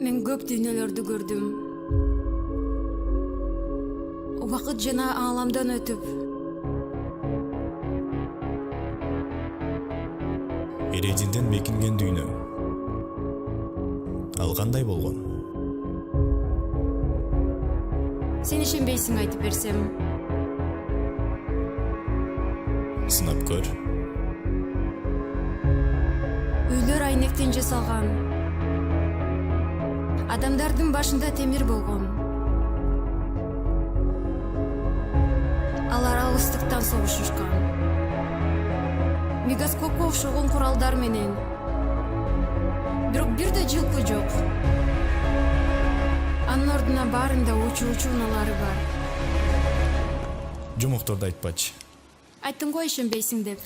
Мен көп дүйнөлөрдү көрдүм. Убакыт жана ааламдан өтүп. Эредилден бекинген дүйнө. Ал кандай болгон? Сен ишенбейсиң айтып берсем. Сынап көр. Үйлөр айнектен жасалган. Адамдардын башында темир болгон. Алар алыстыктан согушушкан. Мегаскопко окшогон куралдар менен. Бирок бир да жылкы жок. Анын ордуна баарында учуу унаалары бар. Жомокторду айтпачы. Айттым го ишенбейсиң деп.